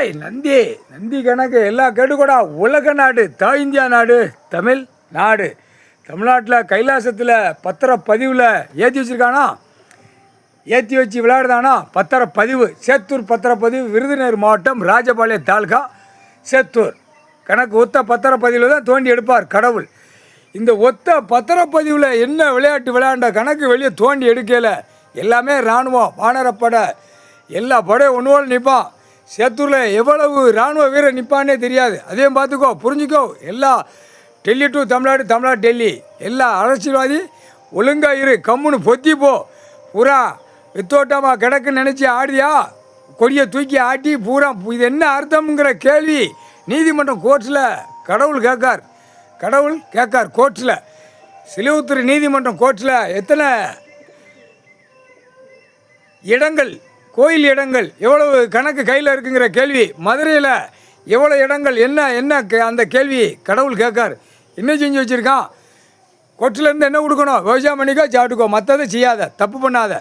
ஏய் நந்தி நந்தி கணக்கு எல்லா கேட்டுக்கூடா. உலக நாடு தா இந்தியா நாடு தமிழ் நாடு. தமிழ்நாட்டில் கைலாசத்தில் பத்திரப்பதிவில் ஏற்றி வச்சுருக்கானா, ஏற்றி வச்சு விளையாடுதானா. பத்திரப்பதிவு சேத்தூர் பத்திரப்பதிவு விருதுநகர் மாவட்டம் ராஜபாளையம் தாலுகா சேத்தூர். கணக்கு ஒத்த பத்திரப்பதிவில் தான் தோண்டி எடுப்பார் கடவுள். இந்த ஒத்த பத்திரப்பதிவில் என்ன விளையாட்டு விளையாண்ட கணக்கு வெளியே தோண்டி எடுக்கல. எல்லாமே இராணுவம் வானரப்படை எல்லா படையும் ஒன்று நிற்பான். சேத்தூரில் எவ்வளவு இராணுவ வீரர் நிற்பான்னே தெரியாது. அதையும் பார்த்துக்கோ, புரிஞ்சுக்கோ. எல்லா டெல்லி டு தமிழ்நாடு, தமிழ்நாடு டெல்லி, எல்லா அரசியல்வாதி ஒழுங்காக இரு, கம்முன்னு பொத்தி போ. பூரா வித்தோட்டமாக கிடக்குன்னு நினச்சி ஆடியா, கொடியை தூக்கி ஆட்டி பூரா இது என்ன அர்த்தம்ங்கிற கேள்வி நீதிமன்றம் கோர்ட்டில் கடவுள் கேட்கார் கோர்ட்டில். சிலுவத்தூர் நீதிமன்றம் கோர்ட்டில் எத்தனை இடங்கள், கோயில் இடங்கள் எவ்வளவு கணக்கு கையில் இருக்குங்கிற கேள்வி. மதுரையில் எவ்வளோ இடங்கள் என்ன அந்த கேள்வி கடவுள் கேட்கார். என்ன செஞ்சு வச்சுருக்கான்? கோர்ட்டிலேருந்து என்ன கொடுக்கணும்? விவசாயம் பண்ணிக்கோ, சாப்பிட்டுக்கோ, மற்றதை செய்யாத, தப்பு பண்ணாத,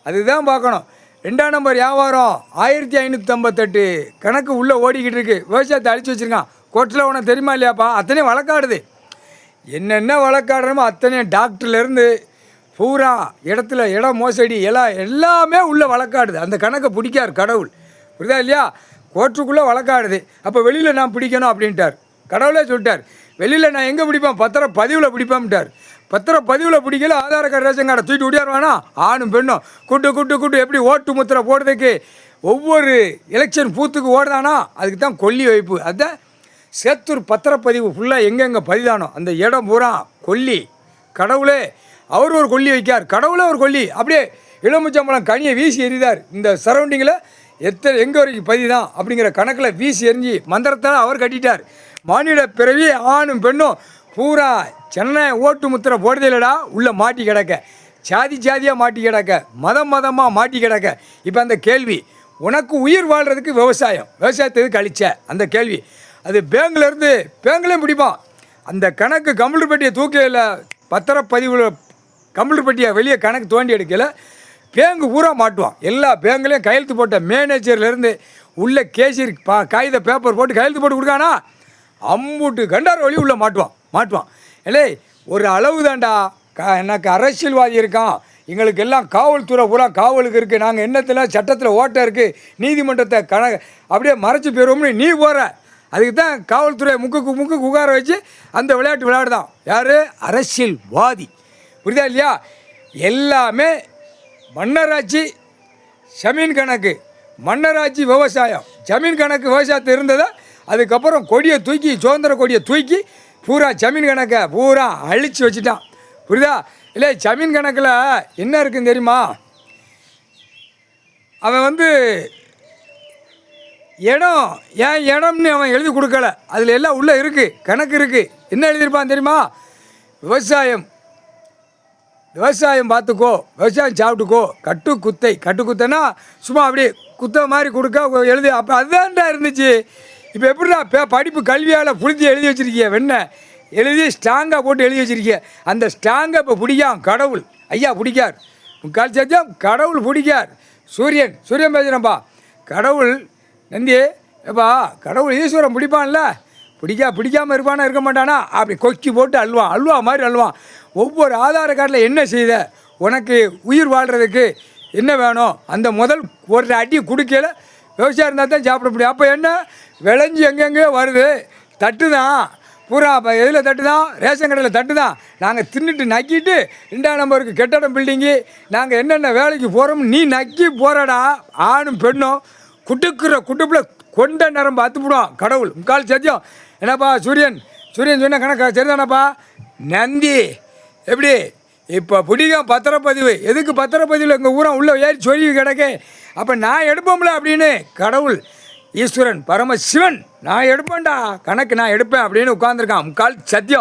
அதுதான் பார்க்கணும். 2ஆம் நம்பர் வியாபாரம் 1558 கணக்கு உள்ளே ஓடிக்கிட்டு இருக்குது. விவசாயத்தை அழிச்சு வச்சுருக்கான். கோர்ட்டில் உனக்கு தெரியுமா இல்லையாப்பா? அத்தனையும் வழக்காடுது. என்னென்ன வழக்காடுறமோ அத்தனையும் டாக்டர்லேருந்து பூரா இடத்துல இடம் மோசடி எல்லாமே உள்ளே வழக்காடுது. அந்த கணக்கை பிடிக்கார் கடவுள். புரியுதா இல்லையா? கோர்ட்டுக்குள்ளே வழக்காடுது. அப்போ வெளியில் நான் பிடிக்கணும் அப்படின்ட்டார். கடவுளே சொல்லிட்டார், வெளியில் நான் எங்கே பிடிப்பேன்? பத்திரப்பதிவில் பிடிப்பேன்ட்டார். பத்திரப்பதிவில் பிடிக்கல, ஆதார கார்டு ரேஷன் கார்டை தூக்கிட்டு விடியாருவானா? ஆணும் பெண்ணும் கூட்டு எப்படி ஓட்டு முத்திரை போடுறதுக்கு ஒவ்வொரு எலெக்ஷன் பூத்துக்கு ஓடுதானா, அதுக்கு தான் கொல்லி வைப்பு. அதுதான் சேத்தூர் பத்திரப்பதிவு ஃபுல்லாக எங்கெங்கே பதிதானோ அந்த இடம் பூரா கொல்லி. கடவுளே அவர் ஒரு கொல்லி வைக்கார். கடவுளே ஒரு கொல்லி. அப்படியே எலுமிச்சம்பழம் கனியை வீசி எறிதார். இந்த சரௌண்டிங்கில் எங்கே வரைக்கும் பதிதான் அப்படிங்கிற கணக்கில் வீசி எறிஞ்சி மந்திரத்தால் அவர் கட்டிட்டார். மானிட பிறவி ஆணும் பெண்ணும் பூரா சென்னை ஓட்டு முத்திரை போடுதே இல்லைடா, உள்ளே மாட்டி கிடக்க, சாதியாக மாட்டி கிடக்க, மதமாக மாட்டி கிடக்க. இப்போ அந்த கேள்வி, உனக்கு உயிர் வாழ்கிறதுக்கு விவசாயத்துக்கு அழிச்ச அந்த கேள்வி. அது பேங்க்லேயும் பிடிப்பான். அந்த கணக்கு கம்ப்யூட்டர் பெட்டியை தூக்கையில் பத்திரப்பதிவில் கம்ப்யூட்டர் பெட்டியை வெளியே கணக்கு தோண்டி எடுக்கல, பேங்கு பூரா மாட்டுவான். எல்லா பேங்க்லேயும் கையெழுத்து போட்ட மேனேஜர்லேருந்து உள்ள கேஷியர் காகித பேப்பர் போட்டு கையெழுத்து போட்டு கொடுக்கானா, அம்புட்டு கண்டார் வழி உள்ளே மாட்டுவான். இல்லை ஒரு அளவு தாண்டா. எனக்கு அரசியல்வாதி இருக்கான், எங்களுக்கு எல்லாம் காவல்துறை பூரா காவலுக்கு இருக்குது, நாங்கள் எண்ணத்தில் சட்டத்தில் ஓட்ட இருக்குது, நீதிமன்றத்தை அப்படியே மறைச்சி போயிடுவோம்னு நீ போகிற. அதுக்கு தான் காவல்துறை முக்கு உட்கார வச்சு அந்த விளையாட்டு விளையாடுதான். யார்? அரசியல்வாதி. புரியுதா இல்லையா? எல்லாமே மன்னராட்சி ஜமீன் கணக்கு, மன்னராட்சி விவசாயம், ஜமீன் கணக்கு விவசாயத்தை இருந்ததை அதுக்கப்புறம் கொடியை தூக்கி, சுதந்திர கொடியை தூக்கி பூரா ஜமீன் கணக்கை பூரா அழித்து வச்சுட்டான். புரியுதா இல்லை? ஜமீன் கணக்கில் என்ன இருக்குன்னு தெரியுமா? அவன் ஏன் இடம்னு அவன் எழுதி கொடுக்கல. அதில் எல்லாம் உள்ளே இருக்குது, கணக்கு இருக்குது. என்ன எழுதியிருப்பான் தெரியுமா? விவசாயம் பார்த்துக்கோ, விவசாயம் சாப்பிட்டுக்கோ, கட்டுக்குத்தைன்னா சும்மா அப்படியே குத்த மாதிரி கொடுக்க எழுதி. அப்போ அதுதான்டா இருந்துச்சு. இப்போ எப்படிடா படிப்பு கல்வியால் புரிஞ்சு எழுதி வச்சுருக்கிய, எழுதி ஸ்ட்ராங்காக போட்டு எழுதி வச்சுருக்கிய. அந்த ஸ்ட்ராங்கை இப்போ பிடிக்கான் கடவுள். ஐயா பிடிக்கார். முக்கால் சத்தியம் கடவுள் பிடிக்கார். சூரியன் பேசுகிறேன்ப்பா. கடவுள் நந்தி ஏப்பா, கடவுள் ஈஸ்வரன் பிடிப்பான்ல, பிடிக்காமல் இருக்க மாட்டானா? அப்படி கொக்கி போட்டு அல்வா மாதிரி அல்வான். ஒவ்வொரு ஆதார கார்டில் என்ன செய்த, உனக்கு உயிர் வாழ்கிறதுக்கு என்ன வேணும், அந்த முதல் ஒரு அடி கொடுக்கல விவசாயம் இருந்தால் தான் சாப்பிட முடியும். அப்போ என்ன விளைஞ்சி எங்கெங்கேயோ வருது, தட்டு தான் பூரா. அப்போ எதில் தட்டு தான்? ரேஷன் கடையில் தட்டு தான். நாங்கள் தின்னுட்டு நக்கிட்டு 2ஆம் நம்பருக்கு கட்டடம் பில்டிங்கு நாங்கள் என்னென்ன வேலைக்கு போகிறோம் நீ நக்கி போகிறடா. ஆணும் பெண்ணும் குட்டுப்பில் கொண்ட நேரம் பார்த்துவிடுவோம் கடவுள். முக்கால் சத்தியம். என்னப்பா சூரியன் சொன்ன கணக்கு சரிதானப்பா? நந்தி எப்படி இப்போ பிடிக்கும் பத்திரப்பதிவு. எதுக்கு பத்திரப்பதிவில் எங்கள் ஊரம் உள்ளே ஏறி சொல்லி கிடக்கு. அப்போ நான் எடுப்போம்ல அப்படின்னு கடவுள் ஈஸ்வரன் பரமசிவன் நான் எடுப்பேன்டா, கணக்கு நான் எடுப்பேன் அப்படின்னு உட்காந்துருக்கான். முக்கால் சத்தியம்.